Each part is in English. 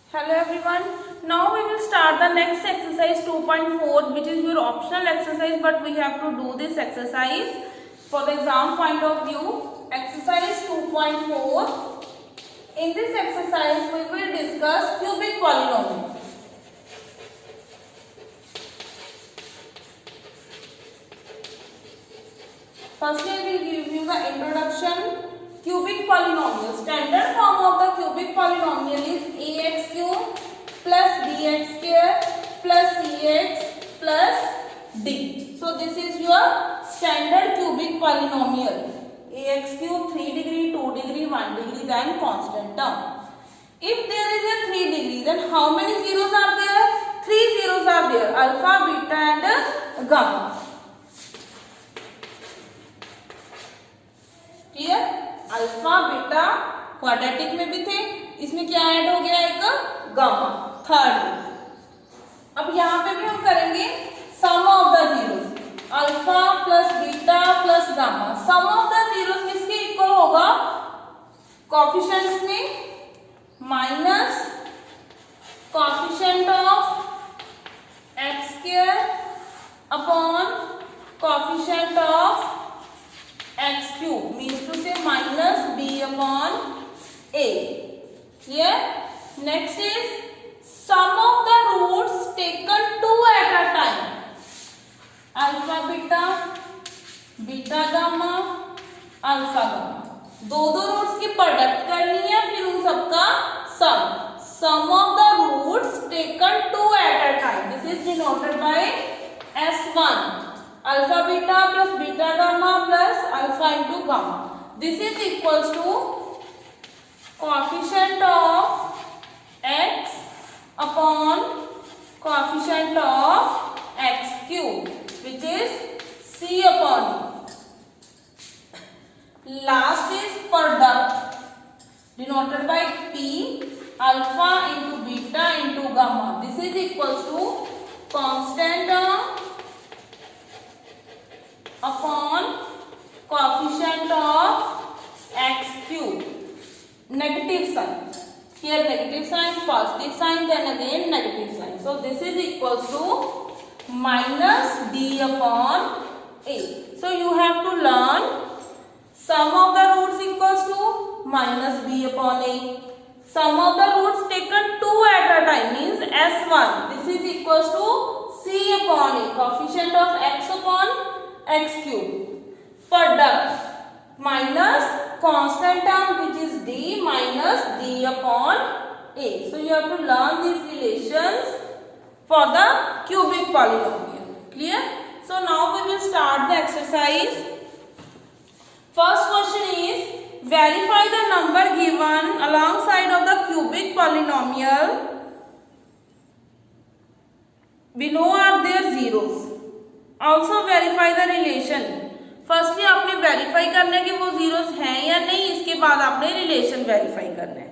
Hello everyone. Now we will start the next exercise 2.4, which is your optional exercise, but we have to do this exercise for the exam point of view. Exercise 2.4. In this exercise we will discuss cubic polynomial. Firstly I will give you the introduction. Cubic polynomial. Standard form of the cubic polynomial is ax cube plus bx square plus cx plus d. So this is your standard cubic polynomial. Ax cube 3 degree, 2 degree, 1 degree, then constant term. If there is a 3 degree, then how many zeros are there? 3 zeros are there. Alpha, beta and gamma. Clear? Alpha beta quadratic में भी थे, इसमें क्या add हो गया एक gamma third. अब यहाँ पे भी हम करेंगे sum of the zeros, alpha plus beta plus gamma. Sum of the zeros किसके इक्वल होगा? कोएफिशिएंट्स में minus coefficient of x square upon coefficient of x cube, means to say minus b upon a. Here next is sum of the roots taken two at a time. Alpha beta, beta gamma, alpha gamma. दो roots की product करनी है, फिर उन सबका सम. Sum of the roots taken two at a time. This is denoted by S1. Alpha beta plus beta gamma plus alpha into gamma. This is equals to coefficient of x upon coefficient of x cube, which is c upon e. Last is product denoted by p, alpha into beta into gamma. This is equals to constant term upon coefficient of x cube. Negative sign. Here negative sign, positive sign, then again negative sign. So this is equals to minus d upon a. So you have to learn sum of the roots equals to minus b upon a. Sum of the roots taken two at a time means S1. This is equals to c upon a. Coefficient of x upon x cube. Product minus constant term which is d minus d upon a. So you have to learn these relations for the cubic polynomial. Clear? So now we will start the exercise. First question is verify the number given alongside of the cubic polynomial. Below are their zeros. Also verify the relation. Firstly आपने verify करना है कि वो zeros हैं या नहीं, इसके बाद आपने रिलेशन वेरीफाई करना है.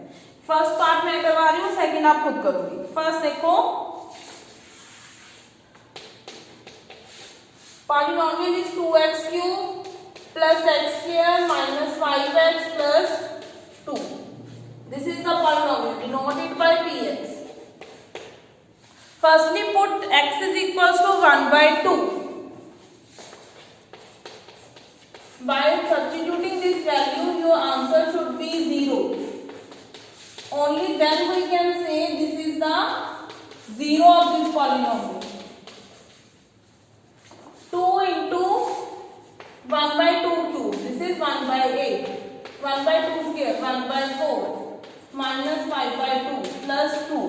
फर्स्ट पार्ट मैं करवा रही हूँ, सेकंड आप खुद करोगे. फर्स्ट देखो, polynomial is 2x cube plus x square minus 5x plus 2. This is the polynomial denoted by px. Firstly put x is equals to 1/2. By substituting this value, your answer should be 0. Only then we can say this is the 0 of this polynomial. 2 into 1/2 cube. This is 1/8. 1/2 square. 1/4 minus 5/2 plus 2.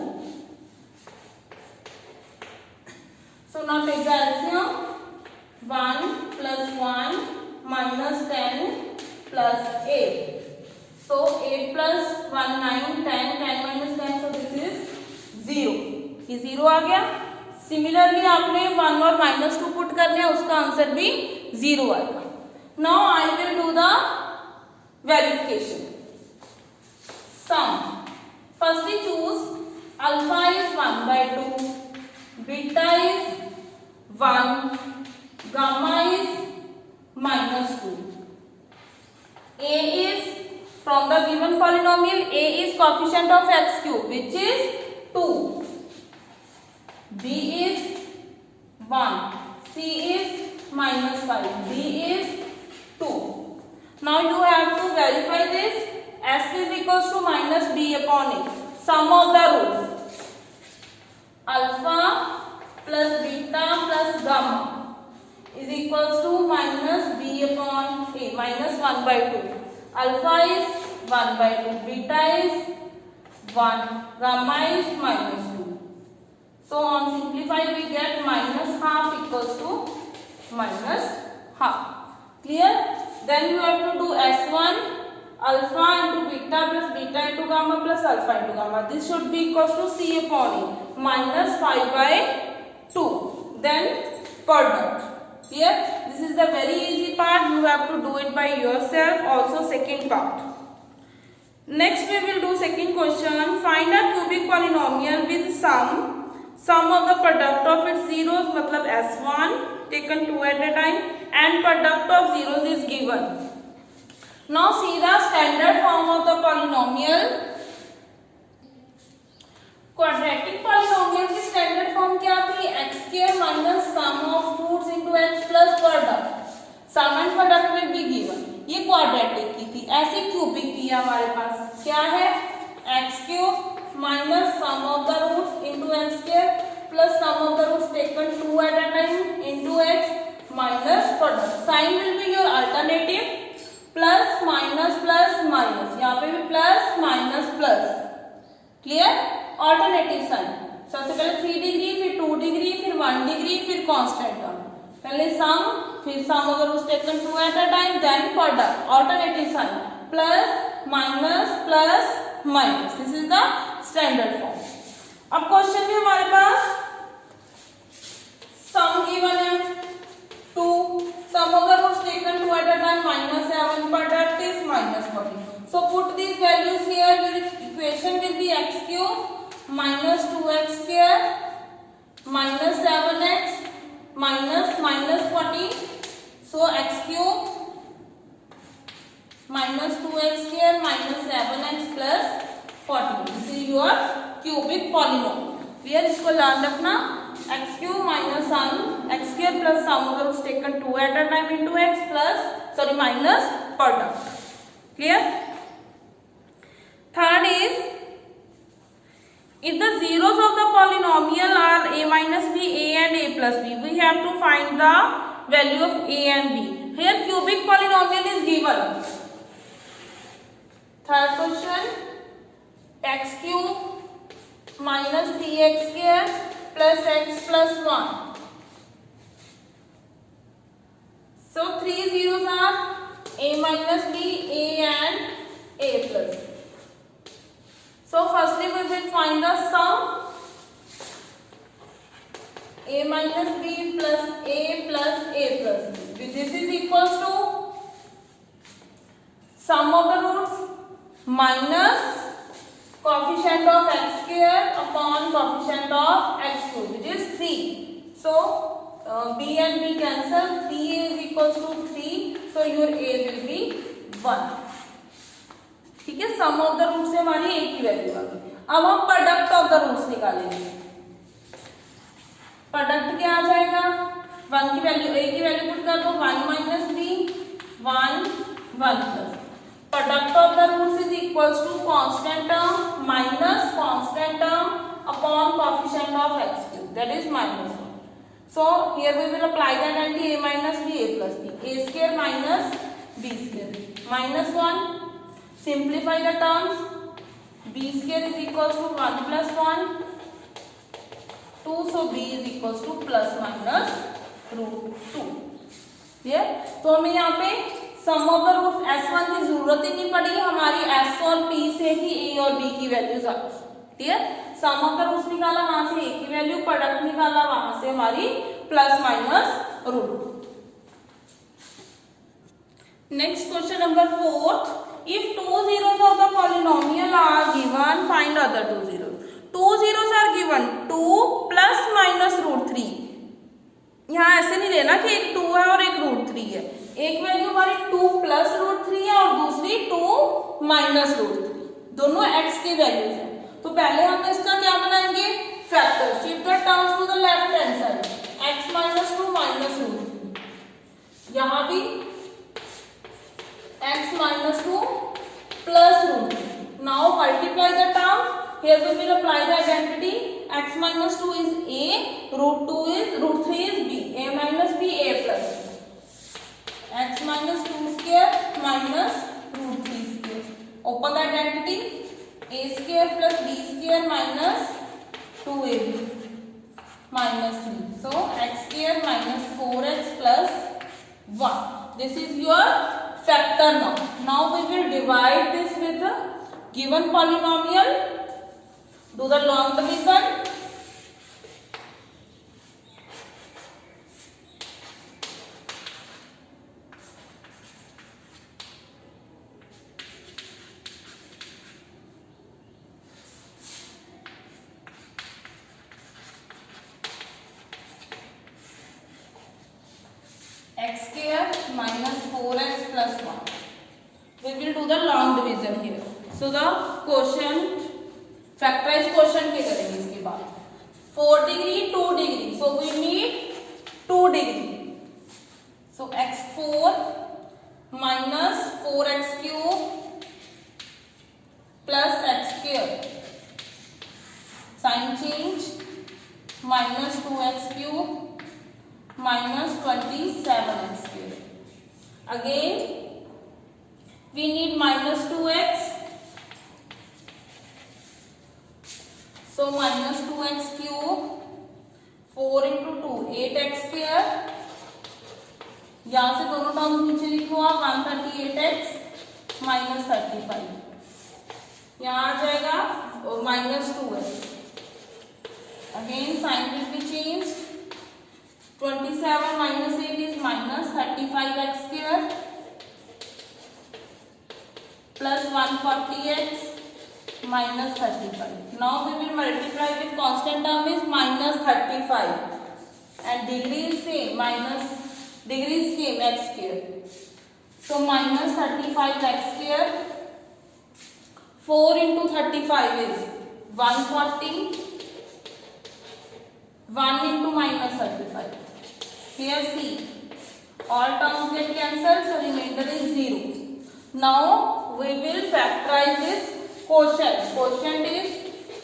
So now take the LCM. 1 plus 1 minus 10 plus 8. So 8 plus 1 9, 10, 10 minus 10, so this is 0. ये 0 आ गया. Similarly आपने 1 और -2 put करने हैं, उसका answer भी 0 आएगा. Now I will do the verification. Sum. Firstly choose alpha is 1/2, beta is 1, gamma is -2. A is from the given polynomial, a is coefficient of x cube which is 2, B is 1, C is -5, D is 2. Now you have to verify this. S is equals to minus B upon A. Sum of the roots. Alpha plus beta plus gamma is equals to minus B upon A, minus 1 by 2. Alpha is 1 by 2, beta is 1, gamma is minus 2. So on simplified we get minus half equals to minus half. Clear? Then you have to do S1, alpha into beta plus beta into gamma plus alpha into gamma. This should be equals to C upon E, minus 5 by 2. Then product. Clear? This is the very easy part. You have to do it by yourself. Also second part. Next we will do second question. Find a cubic polynomial with sum of the product of its zeros, matlab S1 taken 2 at a time, and product of zeros is given. Now see the standard form of the polynomial. Quadratic polynomial की standard form क्या थी? x square minus sum of roots into x plus product. Sum and product will be given. ये quadratic की थी. ऐसे cubic की है हमारे पास. क्या है? x cube minus sum of the roots into x square plus sum of the roots taken 2 at a time into x minus product. Sign will be your alternative. Plus minus plus minus, यहाँ पे भी plus minus plus. Clear? Alternative sign. सबसे पहले 3 degree, फिर 2 degree, फिर 1 degree, फिर constant term. पहले सम, फिर सम अगर उस taken 2 at a time, then product. Alternative sign. Plus minus plus minus. This is the standard form. अब क्वेश्चन में हमारे पास सम गिवन है 2. Sum of the roots taken 2 at a time, minus 7, product is minus 40. So put these values here. Your equation will be x cube minus 2x square minus 7x minus 40. So x cube minus 2x square minus 7x plus 40. This is your cubic polynomial. Clear? इसको याद रखना. x cube minus sum x square plus sum of the roots taken 2 at a time into x plus minus product. Clear? Third is, if the zeros of the polynomial are a minus b, a and a plus b, we have to find the value of a and b. Here cubic polynomial is given. Third question, x cube minus 3x square plus x plus 1. So 3 zeros are a minus b, a and a plus b. So firstly we will find the sum. A minus b plus a plus b. This is equals to sum of the roots minus coefficient of x square upon coefficient of x cube, which is 3. So b and b cancel. 3a is equals to 3. So your a will be 1. ठीक है. सम of the root से हमारी a की value आ गई. अब हम product of the roots निकालेंगे. Product क्या आ जाएगा? 1 की वैल्यू, a की वैल्यू पुट कर दो. 1 minus b, 1 plus. Product of the roots is equals to constant term minus constant term upon coefficient of x cube, that is minus 1. So here we will apply the identity a minus b, a plus b. A square minus b square minus 1. Simplify the terms. B square is equals to 1 plus 1 2. So b is equals to plus minus root 2. Clear? तो हमें यहाँ पे सम of the root S1 की जरूरत ही नहीं पड़ी. हमारी S और P से ही A और B की वैल्यूज आ गई. Clear? Sum of the roots निकाला, वहां से A की वैल्यू, प्रोडक्ट निकाला, वहां से हमारी plus minus root. Next question number 4. If 2 zeros of the polynomial are given, find other 2 zeros. 2 zeros are given. 2 plus minus root 3. यहाँ ऐसे नहीं लेना कि एक 2 है और एक रूट 3 है. एक वैल्यू हमारी 2 प्लस रूट 3 है और दूसरी 2 माइनस रूट 3. दोनों x की वैल्यूज हैं. तो पहले हम इसका क्या बनाएंगे, factor. Shift the terms to the left hand side. x minus 2 minus root, यहाँ भी x minus 2 plus root 2. Now multiply the terms. Here we will apply the identity. X minus 2 is a, root 3 is b. A minus b, a plus b. X minus 2 square minus root 3 square. Open the identity. A square plus b square minus 2ab minus 3. So x square minus 4x plus 1. This is your factor now. Now we will divide this with the given polynomial. Do the long division. X square minus 4x plus 1. We will do the long division here. So the quotient, factorize quotient के करेंगे इसके बाद. 4 degree, 2 degree. So we need 2 degree. So x4 minus 4x cube plus x square. Sign change. Minus 2x cube minus 27x square. Again we need minus 2x, so minus 2x cube, 4 into 2 8x square. यहाँ से दोनों terms नीचे लिखो आप, 138x minus 35. यहाँ आ जाएगा minus 2x. Again sign will be changed. 27 minus 8 is minus 35x square plus 140x minus 35. Now we will multiply with constant term is minus 35 and degree is same, degree is same, x square. So minus 35x square. 4 into 35 is 140. 1 into minus 35. Here see, all terms get cancelled, so remainder is 0. Now we will factorize this quotient. Quotient is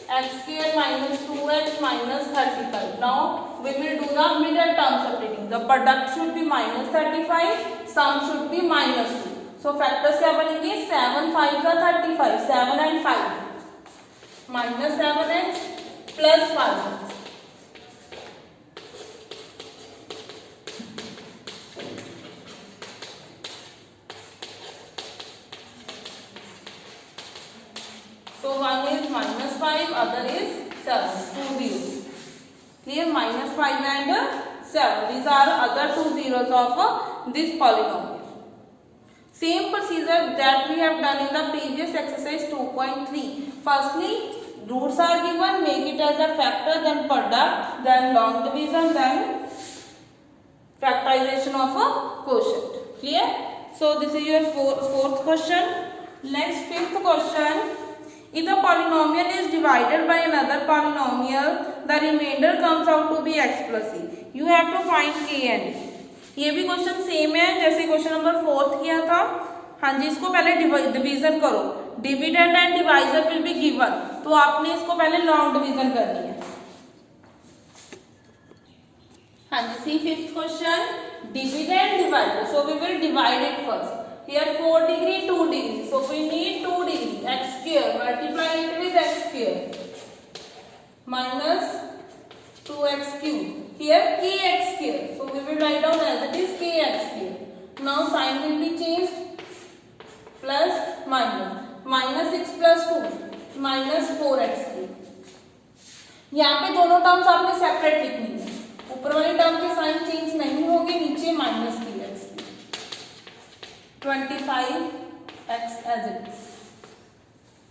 x square minus 2x minus 35. Now we will do the middle term separating. The product should be minus 35, sum should be minus 2. So factors क्या बनेंगे, 7 5 का 35, 7 and 5 minus 7x plus 5x. So one is minus 5, other is 7, 2 zeros. Here minus 5 and 7. These are other 2 zeros of this polynomial. Same procedure that we have done in the previous exercise 2.3. Firstly, roots are given, make it as a factor, then product, then long division, then factorization of a quotient. Clear? So this is your fourth question. Next, fifth question. If the polynomial is divided by another polynomial, the remainder comes out to be x plus e. You have to find k and e. ये भी question same है जैसे question number 4 किया था. हाँ जी, इसको पहले division करो. Dividend and divisor will be given, तो आपने इसको पहले लॉन्ग डिवीजन करनी है. हाँ जी, see fifth question, dividend divisor. So we will divide it first. Here 4 degree, 2 degree. So we need 2 degree. X square. Multiply it with x square. Minus 2x cube. Here kx square. So we will write down as it is kx square. Now sign will be changed. Plus minus. Minus 6 plus 2. Minus 4x cube. यहाँ पे दोनों terms आपने separate लिखनी है. ऊपर वाली term के sign change नहीं होंगे, नीचे माइनस की 25x as it is.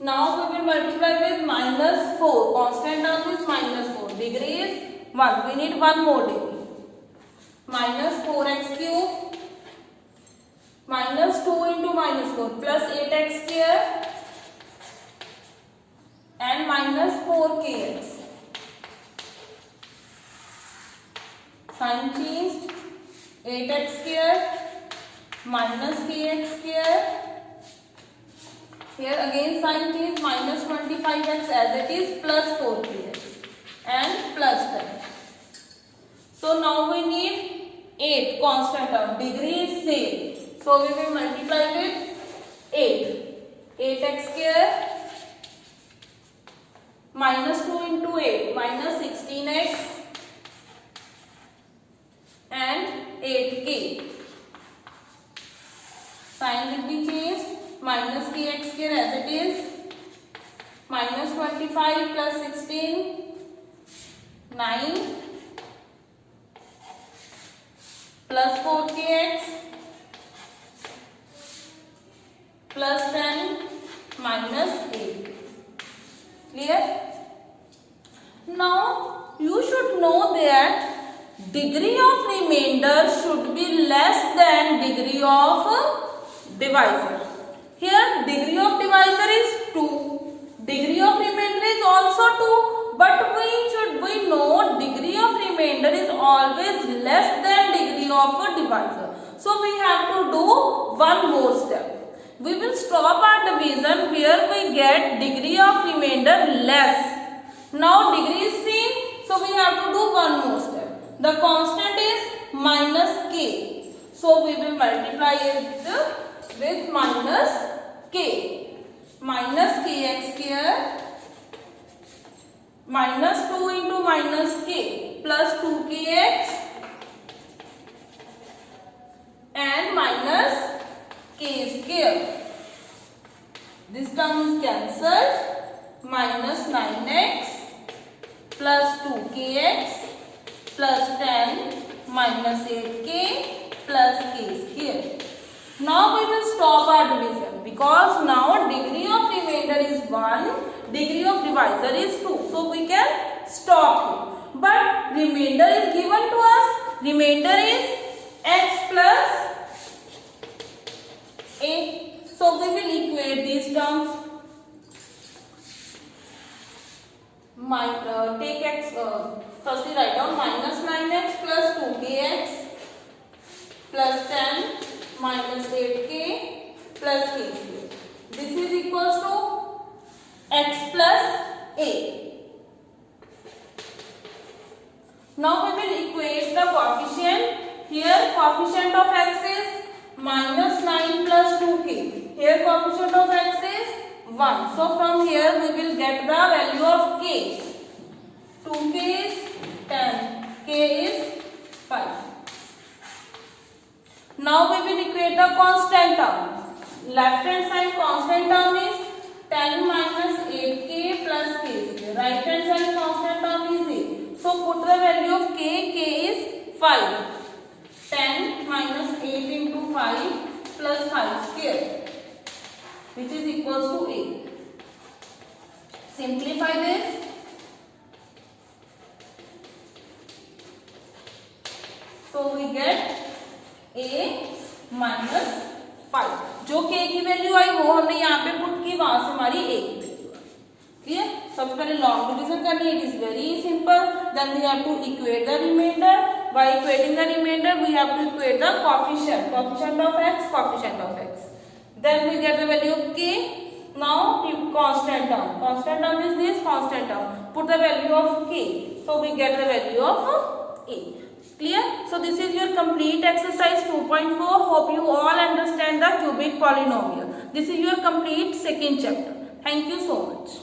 Now we will multiply with minus 4. Constant term is minus 4. Degree is 1. We need one more degree. Minus 4x cube. Minus 2 into minus 4 plus 8x square. And minus 4kx. Sign changed. 8x square minus kx square. Here again sign change, minus 25x as it is plus 4kx and plus 10. So now we need 8 constant term. Degree is same. So we will multiply with 8. 8x square minus 2 into 8 minus 16x and 8k. Sign will be changed. Minus kx square as it is. Minus 25 plus 16. 9. Plus 4kx. Plus 10. Minus 8. Clear? Now you should know that degree of remainder should be less than degree of divisor. Here degree of divisor is 2. Degree of remainder is also 2. But we know degree of remainder is always less than degree of a divisor. So we have to do one more step. We will stop our division where we get degree of remainder less. Now degree is same. So we have to do one more step. The constant is minus k. So we will multiply it with minus k. Minus kx square minus 2 into minus k plus 2kx and minus k square. This term is cancelled. Minus 9x plus 2kx plus 10 minus 8k plus k square. Now we will stop our division because now degree of remainder is 1, degree of divisor is 2. So we can stop here. But remainder is given to us. Remainder is x plus a. So we will equate these terms. Take x, firstly write down minus 9x plus 2kx plus 10 minus 8k plus k square. This is equals to x plus a. Now we will equate the coefficient. Here coefficient of x is minus 9 plus 2k. Here coefficient of x is 1. So from here we will get the value of k. 2k is 10, k is 5. Now we will equate the constant term. Left hand side constant term is 10 minus 8k plus k square. Right hand side constant term is 8. So put the value of k. K is 5. 10 minus 8 into 5 plus 5 square, which is equals to 8. Simplify this. So we get a minus 5. जो k की value आई वो हमने यहाँ पे put की, वहां से हमारी a की वैल्यू आई. क्लियर? सबसे पहले लॉन्ग डिवीजन करनी है. It is very simple. Then we have to equate the remainder. By equating the remainder, we have to equate the coefficient. Coefficient of x, coefficient of x. Then we get the value of k. Now constant term. Constant term is this constant term. Put the value of k. So we get the value of a. Clear? So this is your complete exercise 2.4. Hope you all understand the cubic polynomial. This is your complete second chapter. Thank you so much.